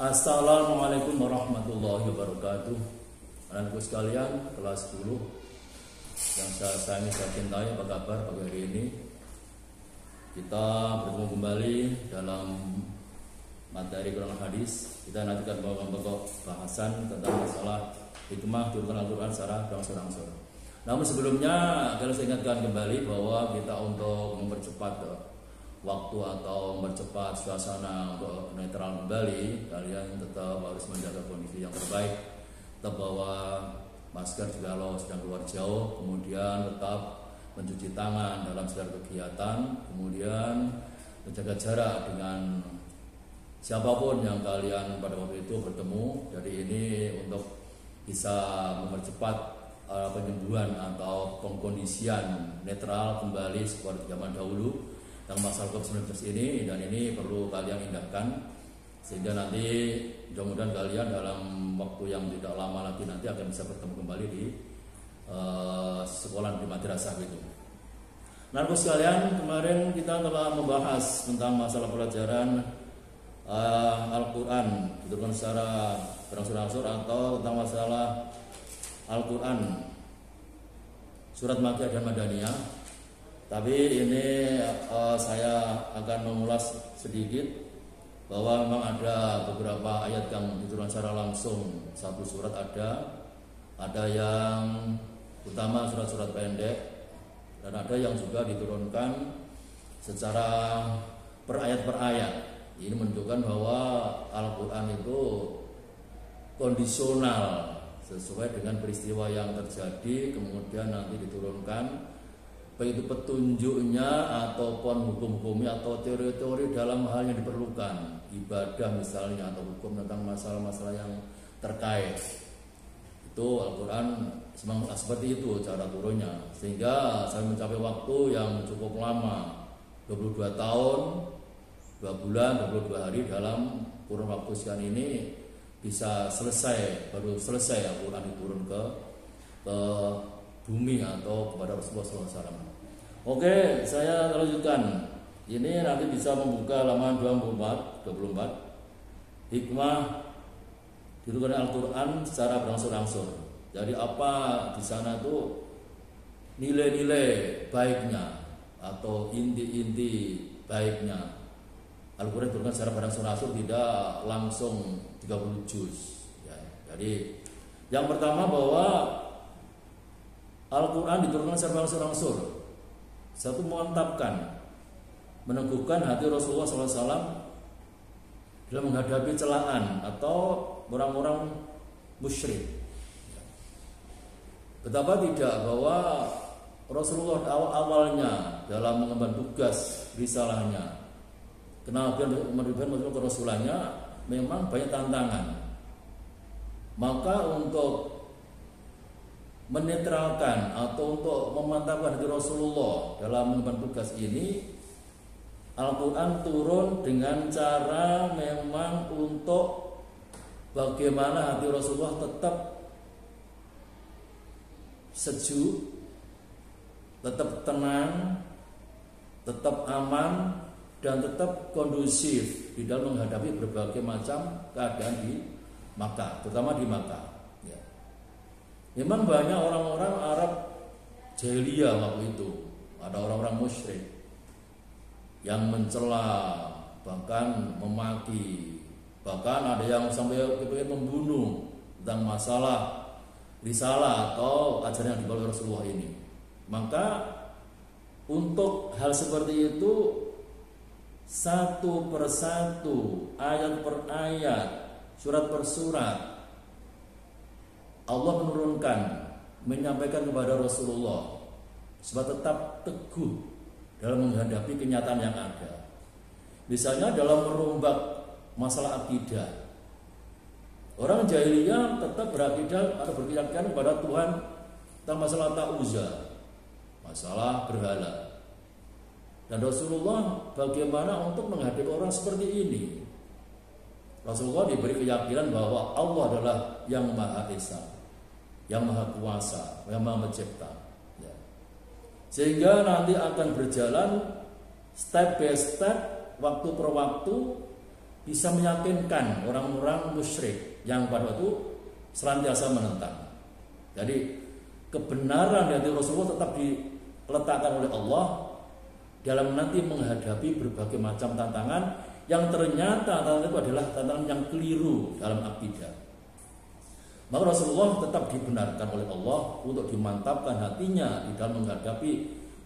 Assalamualaikum warahmatullahi wabarakatuh. Anak-anakku sekalian, kelas 10 yang saya sayangi, saya cintai, apa kabar pagi hari ini? Kita bertemu kembali dalam materi Quran hadis. Kita nanti akan membawa bahasan tentang masalah hikmah turunkan Al-Quran secara berangsur-angsur. Namun sebelumnya, saya ingatkan kembali bahwa kita untuk mempercepat waktu atau mempercepat suasana untuk netral kembali, kalian tetap harus menjaga kondisi yang terbaik. Tetap bawa masker jika lo sedang keluar jauh, kemudian tetap mencuci tangan dalam segala kegiatan, kemudian menjaga jarak dengan siapapun yang kalian pada waktu itu bertemu. Jadi ini untuk bisa mempercepat penyembuhan atau pengkondisian netral kembali seperti zaman dahulu tentang masalah COVID-19 ini, dan ini perlu kalian indahkan sehingga nanti mudah-mudahan kalian dalam waktu yang tidak lama lagi nanti akan bisa bertemu kembali di sekolah di madrasah gitu. Nah, sekalian, kemarin kita telah membahas tentang masalah pelajaran Al-Quran diturunkan secara berangsur-angsur atau tentang masalah Al-Quran surat Makkiyah dan Madaniyah. Tapi ini saya akan mengulas sedikit bahwa memang ada beberapa ayat yang diturunkan secara langsung satu surat, ada yang utama surat-surat pendek, dan ada yang juga diturunkan secara per ayat. Ini menunjukkan bahwa Al-Quran itu kondisional sesuai dengan peristiwa yang terjadi, kemudian nanti diturunkan baik itu petunjuknya ataupun hukum-hukumnya atau teori-teori dalam hal yang diperlukan, ibadah misalnya, atau hukum tentang masalah-masalah yang terkait. Itu Al-Quran seperti itu cara turunnya, sehingga saya mencapai waktu yang cukup lama, 22 tahun 2 bulan 22 hari dalam kurun waktu sekian ini bisa selesai, baru selesai Al-Quran diturun ke bumi atau kepada Rasulullah SAW. Oke, saya lanjutkan. Ini nanti bisa membuka halaman 24. Hikmah diturunkan Al-Quran secara berangsur-angsur. Jadi apa di sana tuh nilai-nilai baiknya atau inti-inti baiknya Al-Quran diturunkan secara berangsur-angsur, tidak langsung 30 juz ya. Jadi yang pertama bahwa Al-Quran diturunkan secara berangsur-angsur, satu, memantapkan, meneguhkan hati Rasulullah SAW dalam menghadapi celaan atau orang-orang musyrik. Betapa tidak bahwa Rasulullah awalnya dalam mengemban tugas risalahnya, kenabian ke Rasulullah, memang banyak tantangan. Maka untuk menetralkan atau untuk memantapkan hati Rasulullah dalam mengemban tugas ini, Al-Quran turun dengan cara memang untuk bagaimana hati Rasulullah tetap sejuk, tetap tenang, tetap aman, dan tetap kondusif di dalam menghadapi berbagai macam keadaan di Makkah, terutama di Makkah. Ya. Memang banyak orang-orang Arab jahiliyah waktu itu, ada orang-orang musyrik yang mencela, bahkan memaki, bahkan ada yang sampai ingin membunuh tentang masalah risalah atau ajaran yang dibawa Rasulullah ini. Maka untuk hal seperti itu, satu persatu, ayat per ayat, surat per surat, Allah menurunkan, menyampaikan kepada Rasulullah supaya tetap teguh dalam menghadapi kenyataan yang ada. Misalnya dalam merombak masalah akidah, orang jahiliyah tetap berakidah atau berkeyakinan kepada Tuhan tentang masalah ta'uzah, masalah berhala. Dan Rasulullah bagaimana untuk menghadapi orang seperti ini? Rasulullah diberi keyakinan bahwa Allah adalah yang Maha Esa, yang Maha Kuasa, yang Maha Mencipta. Ya. Sehingga nanti akan berjalan step by step, waktu per waktu, bisa meyakinkan orang-orang musyrik yang pada waktu senantiasa menentang. Jadi kebenaran dari Rasulullah tetap diletakkan oleh Allah dalam nanti menghadapi berbagai macam tantangan yang ternyata tantangan itu adalah tantangan yang keliru dalam akidah. Maka Rasulullah tetap dibenarkan oleh Allah untuk dimantapkan hatinya di dalam menghadapi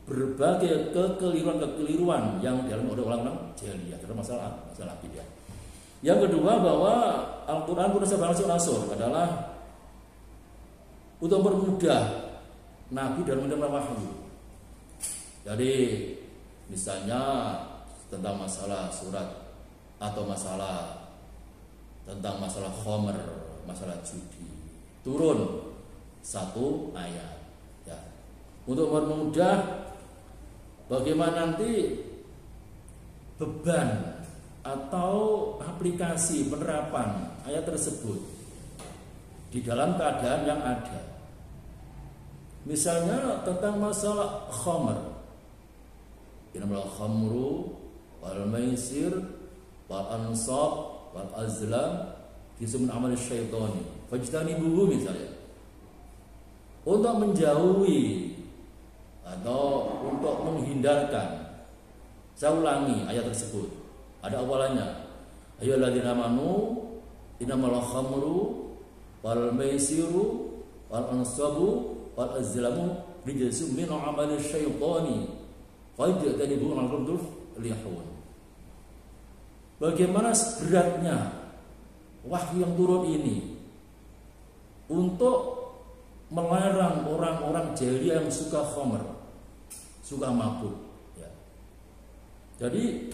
berbagai kekeliruan-kekeliruan yang dialami oleh orang-orang jahiliyah dalam masalah akidah. Yang kedua, bahwa Al-Quran pun Rasul adalah untuk mempermudah Nabi dalam menerima wahyu. Jadi misalnya tentang masalah surat atau tentang masalah khomer, masalah judi, turun satu ayat ya, untuk mempermudah bagaimana nanti beban atau aplikasi penerapan ayat tersebut di dalam keadaan yang ada. Misalnya tentang masalah khamr, innamal khamru wal maisir wal ansab wal azlam rizqun amal syaitani fajtanibuhu, misalnya untuk menjauhi atau untuk menghindarkan. Saya ulangi ayat tersebut, ada awalannya, ayyuhalladzina amanu innamal khamru wal maisiru wal ansabu wal azlamu rijsun min amali syaitani fajtanibuhu la'allakum tuflihun. Bagaimana beratnya wahyu yang turun ini untuk melarang orang-orang jahiliyah yang suka khamr, suka mabuk ya. Jadi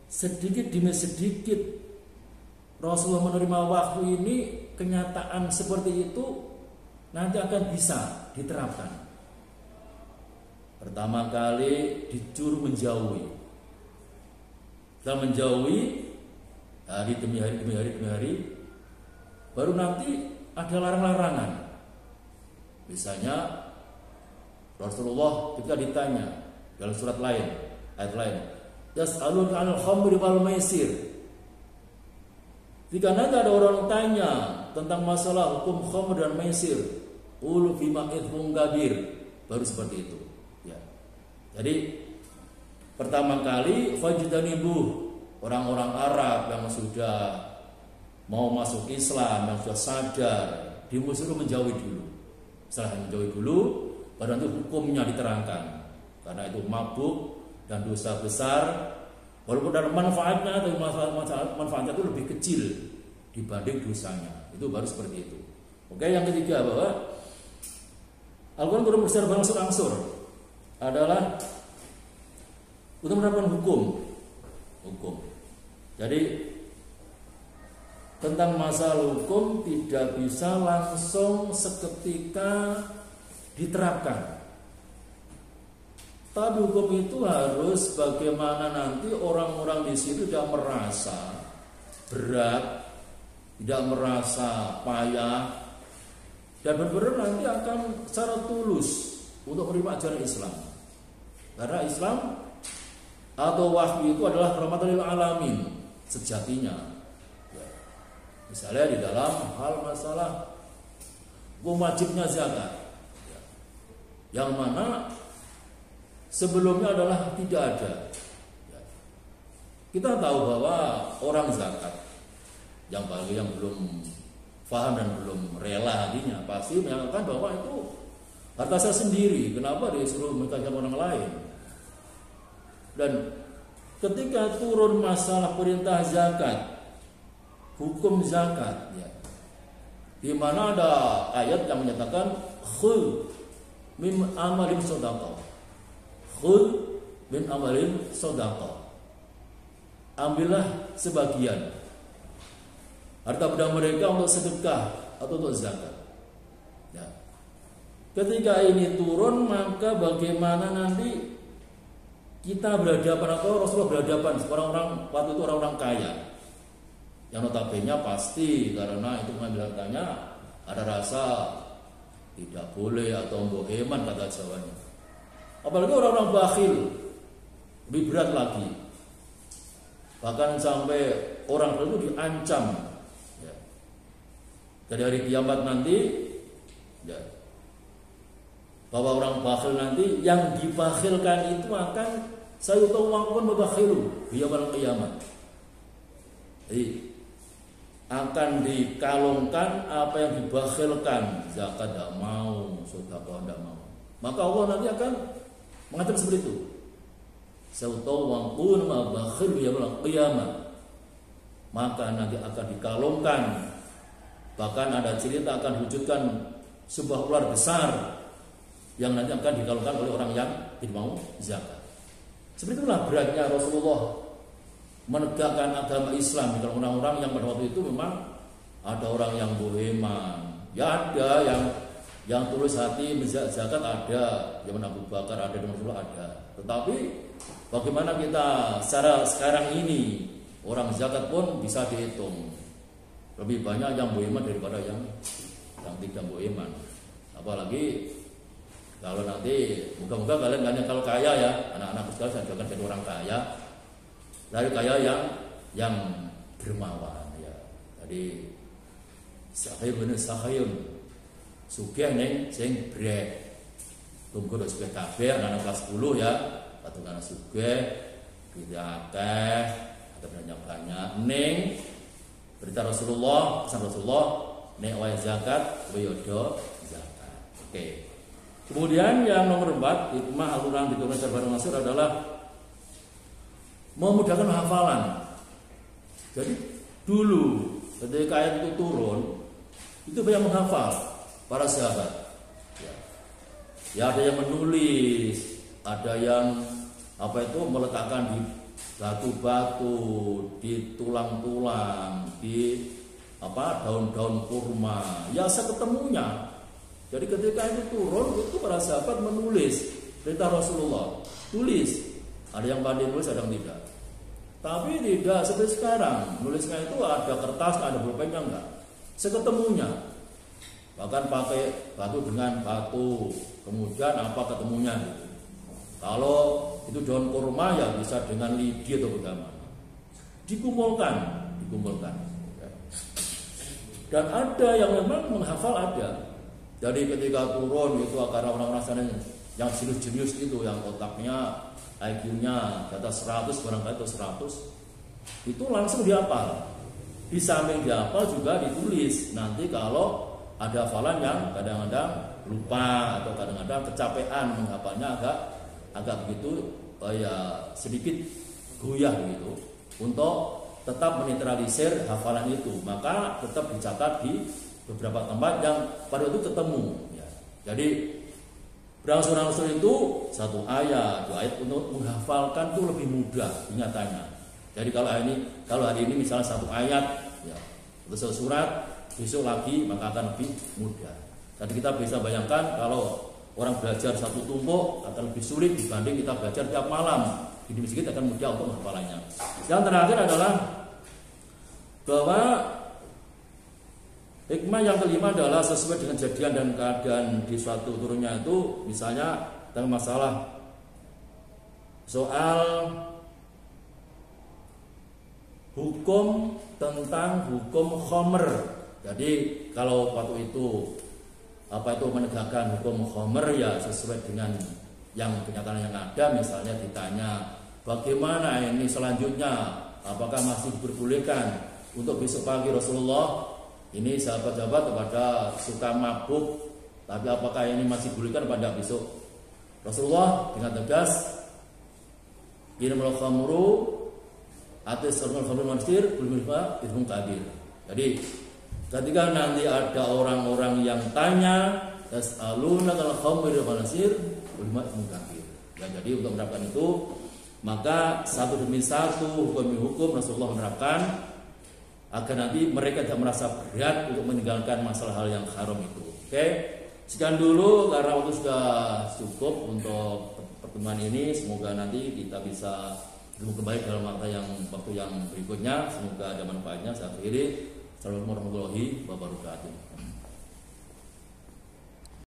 sedikit demi sedikit Rasulullah menerima wahyu ini, kenyataan seperti itu nanti akan bisa diterapkan. Pertama kali disuruh menjauhi. Setelah menjauhi hari demi hari, baru nanti ada larang-larangan. Misalnya Rasulullah ketika ditanya dalam surat lain, ayat lain, yas'alun 'anil khamri wal maisir. Jika nanti ada orang tanya tentang masalah hukum khamr dan maisir, qul fima ithmun kabir, baru seperti itu ya. Jadi pertama kali fajtanibu, orang-orang Arab yang sudah mau masuk Islam, yang sudah sadar, disuruh menjauhi dulu. Setelah menjauhi dulu, baru nanti hukumnya diterangkan. Karena itu mabuk dan dosa besar, walaupun dalam manfaatnya atau manfaatnya itu lebih kecil dibanding dosanya. Itu baru seperti itu. Oke, yang ketiga, bahwa Al-Quran turun besar berangsur-angsur adalah untuk menerapkan hukum. Jadi tentang masalah hukum tidak bisa langsung seketika diterapkan. Tapi hukum itu harus bagaimana nanti orang-orang di situ tidak merasa berat, tidak merasa payah, dan benar-benar nanti akan secara tulus untuk menerima ajaran Islam. Karena Islam atau wahyu itu adalah rahmatan lil alamin sejatinya. Ya. Misalnya di dalam hal masalah wajibnya zakat, ya, yang mana sebelumnya adalah tidak ada. Ya. Kita tahu bahwa orang zakat yang bagi yang belum paham dan belum rela hatinya pasti menyatakan bahwa itu harta saya sendiri, kenapa disuruh memberikan orang lain. Dan ketika turun masalah perintah zakat, hukum zakat, ya, di mana ada ayat yang menyatakan khul min amalin shadaqah, khul min amalin shadaqah, ambillah sebagian harta benda mereka untuk sedekah atau untuk zakat. Ya. Ketika ini turun, maka bagaimana nanti kita berhadapan atau Rasulullah berhadapan orang-orang waktu itu orang-orang kaya yang notabene pasti karena itu mengambil hartanya ada rasa tidak boleh atau boheman kata Jawanya. Apalagi orang-orang bakhil lebih berat lagi. bahkan sampai orang itu diancam ya. Dari hari kiamat nanti ya, bahwa orang bakhil nanti yang dibakhilkan itu akan saya tahu waqun mubakhilu yaumil qiyamah. Jadi akan dikalungkan apa yang dibakhilkan, zakat tidak mau, sedekah tidak mau. Maka Allah nanti akan mengatakan seperti itu. Sautau waqun mabakhil yaumil qiyamah. Maka nanti akan dikalungkan. Bahkan ada cerita akan diwujudkan sebuah ular besar yang nanti akan dikalungkan oleh orang yang tidak mau zakat. Seperti itulah beratnya Rasulullah menegakkan agama Islam. Kalau orang-orang yang pada waktu itu memang ada orang yang boheman, ya ada yang tulus hati zakat ada, zaman Abu Bakar ada, zaman Rasulullah ada. Tetapi bagaimana kita secara sekarang ini orang zakat pun bisa dihitung lebih banyak yang boheman daripada yang tidak boheman. Apalagi kalau nanti moga-moga kalian hanya kalau kaya ya, anak-anak sekalian saya akan jadi orang kaya. Dari kaya yang dermawan ya. Jadi sahayun sahayun sugih ning sing brek. Tunggu do sugih kabeh anak kelas 10 ya. Patungan sugih tidak akeh atau banyak ning berita Rasulullah, pesan Rasulullah nek wae zakat wiyodo zakat. Oke. Kemudian yang nomor 4 hikmah aturan diturunkan secara Rasul adalah memudahkan hafalan. Jadi dulu ketika ayat itu turun, itu banyak menghafal para sahabat. Ya ada yang menulis, ada yang meletakkan di batu-batu, di tulang-tulang, di daun-daun kurma. Ya seketemunya. Jadi ketika itu turun, itu para sahabat menulis perintah Rasulullah, tulis. Ada yang pandai nulis, ada yang tidak. Tapi tidak seperti sekarang. Nulisnya itu ada kertas, ada pulpennya enggak. Seketemunya. Bahkan pakai batu dengan batu. Kemudian apa ketemunya gitu. Kalau itu daun kurma ya bisa dengan lidi atau bagaimana. Dikumpulkan. Dan ada yang memang menghafal ada. Jadi ketika turun itu karena orang-orang sana yang jenius itu yang otaknya IQ-nya di atas 100 barangkali atau 100 itu langsung dihafal. Di samping dihafal juga ditulis. Nanti kalau ada hafalan yang kadang-kadang lupa atau kadang-kadang kecapean menghafalnya agak begitu ya sedikit goyah gitu. Untuk tetap menetralisir hafalan itu, maka tetap dicatat di beberapa tempat yang pada itu ketemu ya. Jadi berangsur-angsur itu satu ayat, dua ayat untuk menghafalkan itu lebih mudah ingatannya. Jadi kalau hari ini misalnya satu ayat ya, atau satu surat, besok lagi maka akan lebih mudah. Jadi kita bisa bayangkan kalau orang belajar satu tumpuk akan lebih sulit dibanding kita belajar tiap malam. Di masjid akan mudah untuk menghafalannya. Yang terakhir adalah bahwa hikmah yang kelima adalah sesuai dengan kejadian dan keadaan di suatu turunnya itu, misalnya tentang masalah soal hukum tentang hukum khomer. Jadi kalau waktu itu menegakkan hukum khomer ya sesuai dengan yang kenyataan yang ada. Misalnya ditanya bagaimana ini selanjutnya, apakah masih diperbolehkan untuk besok pagi Rasulullah ini sahabat-sahabat kepada suka mabuk, tapi apakah ini masih dibolehkan pada besok? Rasulullah dengan tegas innamal khamru atis sarmal khamru mansir kulmifa ismun kabir. Jadi ketika nanti ada orang-orang yang tanya tas'aluna kal khamru mansir kulmifa ismun kabir. Ya, jadi untuk menerapkan itu maka satu demi satu hukum Rasulullah menerapkan agar nanti mereka tidak merasa berat untuk meninggalkan masalah hal yang haram itu. Oke, sekian dulu karena waktu sudah cukup untuk pertemuan ini. Semoga nanti kita bisa kembali dalam waktu yang berikutnya. Semoga ada manfaatnya. Saya akhiri. Assalamualaikum warahmatullahi wabarakatuh.